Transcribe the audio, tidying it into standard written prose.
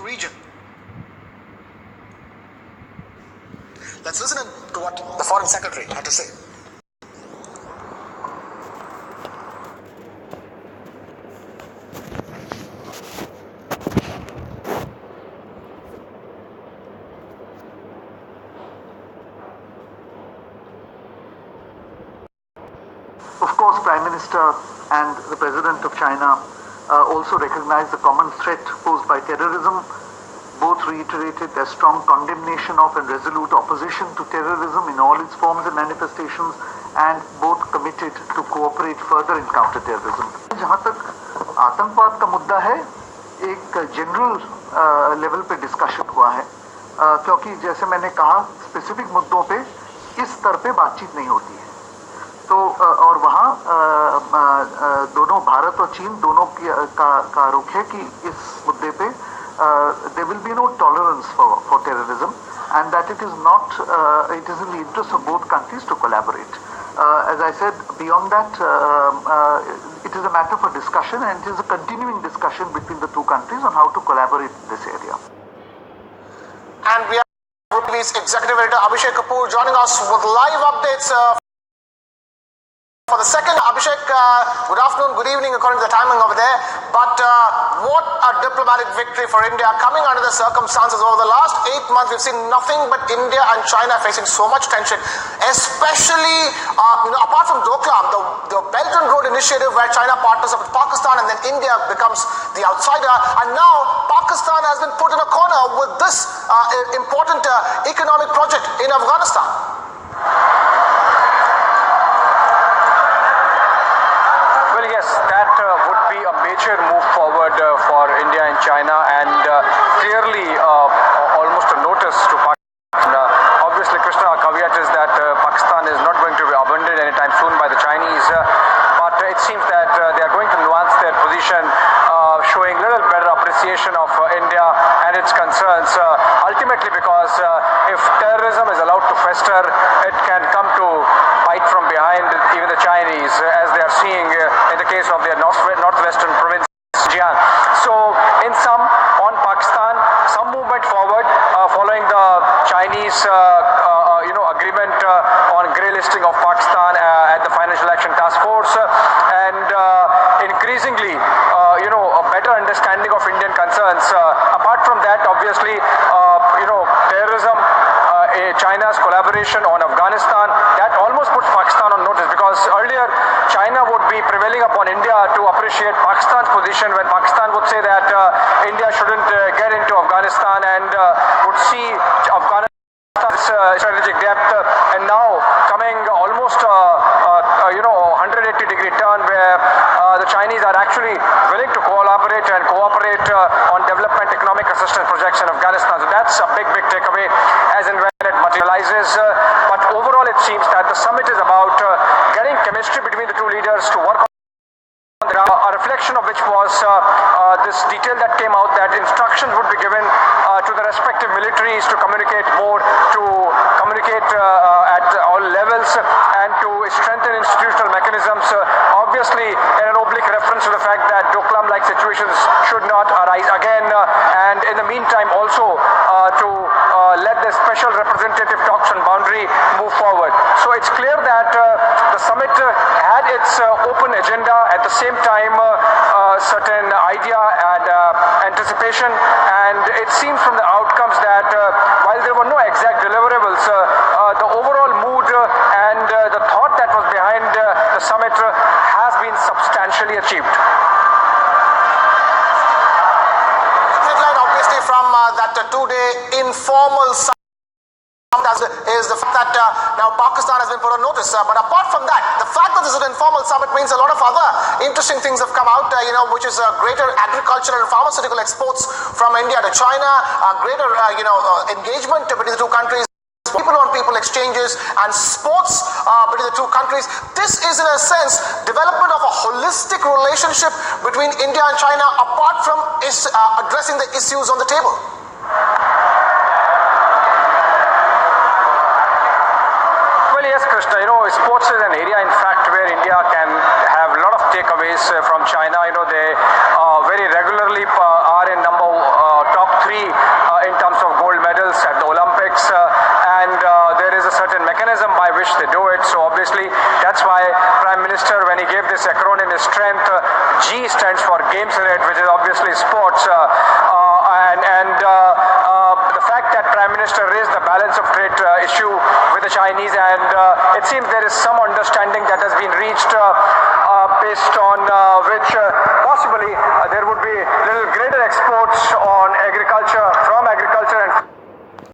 region. Let's listen to what the Foreign Secretary had to say. Of course, Prime Minister and the President of China also recognize the common threat posed by terrorism. Both reiterated their strong condemnation of and resolute opposition to terrorism in all its forms and manifestations, and both committed to cooperate further in counter-terrorism. जहाँ तक आतंकवाद का मुद्दा है, एक general level पे discussion हुआ है, क्योंकि जैसे मैंने कहा स्पेसिफिक मुद्दों पे इस स्तर पे बातचीत नहीं होती है। तो और वहाँ दोनों भारत और चीन दोनों का रुख है कि इस मुद्दे पे there will be no tolerance for terrorism, and that it is in the interest of both countries to collaborate. As I said, beyond that, it is a matter for discussion, and it is a continuing discussion between the two countries on how to collaborate in this area. And we have Police Executive Editor Abhishek Kapoor joining us with live updates for the second. Abhishek, good afternoon, good evening according to the timing over there. But what a diplomatic victory for India coming under the circumstances. Over the last 8 months, we've seen nothing but India and China facing so much tension, especially apart from Doklam, the Belt and Road Initiative where China partners up with Pakistan and then India becomes the outsider. And now Pakistan has been put in a corner with this important economic project in Afghanistan. Major move forward for India and China, and clearly almost a notice to Pakistan. Obviously, Krishna, our caveat is that Pakistan is not going to be abandoned anytime soon by the Chinese, but it seems that they are going to nuance their position, showing little better appreciation of India and its concerns, ultimately because if terrorism is allowed to fester, it can come to bite from behind even the Chinese, as they are seeing in the case of their northwestern province, Xinjiang. So, in sum, on Pakistan, some movement forward following the Chinese, agreement on grey listing of Pakistan at the Financial Action Task Force, and increasingly, a better understanding of Indian concerns. Apart from that, obviously, terrorism, China's collaboration on Afghanistan, that almost puts Pakistan on notice, because earlier China would be prevailing upon India to appreciate Pakistan's position when Pakistan would say that India shouldn't get into Afghanistan and would see Afghanistan's strategic depth, and now coming almost 180-degree turn where the Chinese are actually willing to collaborate and cooperate on development economic assistance projects in Afghanistan. So that's a big takeaway as and when it materializes. But overall, it seems that the summit is about getting chemistry between the two leaders to work on. A reflection of which was this detail that came out that instructions would be given to the respective militaries to communicate more, to communicate at all levels, and to strengthen institutional mechanisms. Obviously, in an oblique reference to the fact that Doklam-like situations should not arise again, and in the meantime also to let the special representative talks on boundary move forward. So it's clear that the summit had its open agenda, at the same time certain idea and anticipation, and it seems from the outcomes that while there were no exact deliverables, the overall mood and the thought that was behind the summit has been substantially achieved. Headline obviously from that two-day informal summit is the fact that now Pakistan has been put on notice. But apart from that, the fact that this is an informal summit means a lot of other interesting things have come out, which is greater agricultural and pharmaceutical exports from India to China, greater, engagement between the two countries, people-on-people exchanges, and sports between the two countries. This is, in a sense, development of a holistic relationship between India and China, apart from addressing the issues on the table. Yes, Krishna, sports is an area, in fact, where India can have a lot of takeaways from China. They very regularly are in top 3 That's why Prime Minister, when he gave this acronym, his strength, G stands for Games Relate, which is obviously sports. The fact that Prime Minister raised the balance of trade issue with the Chinese, and it seems there is some understanding that has been reached based on which possibly there would be little greater exports on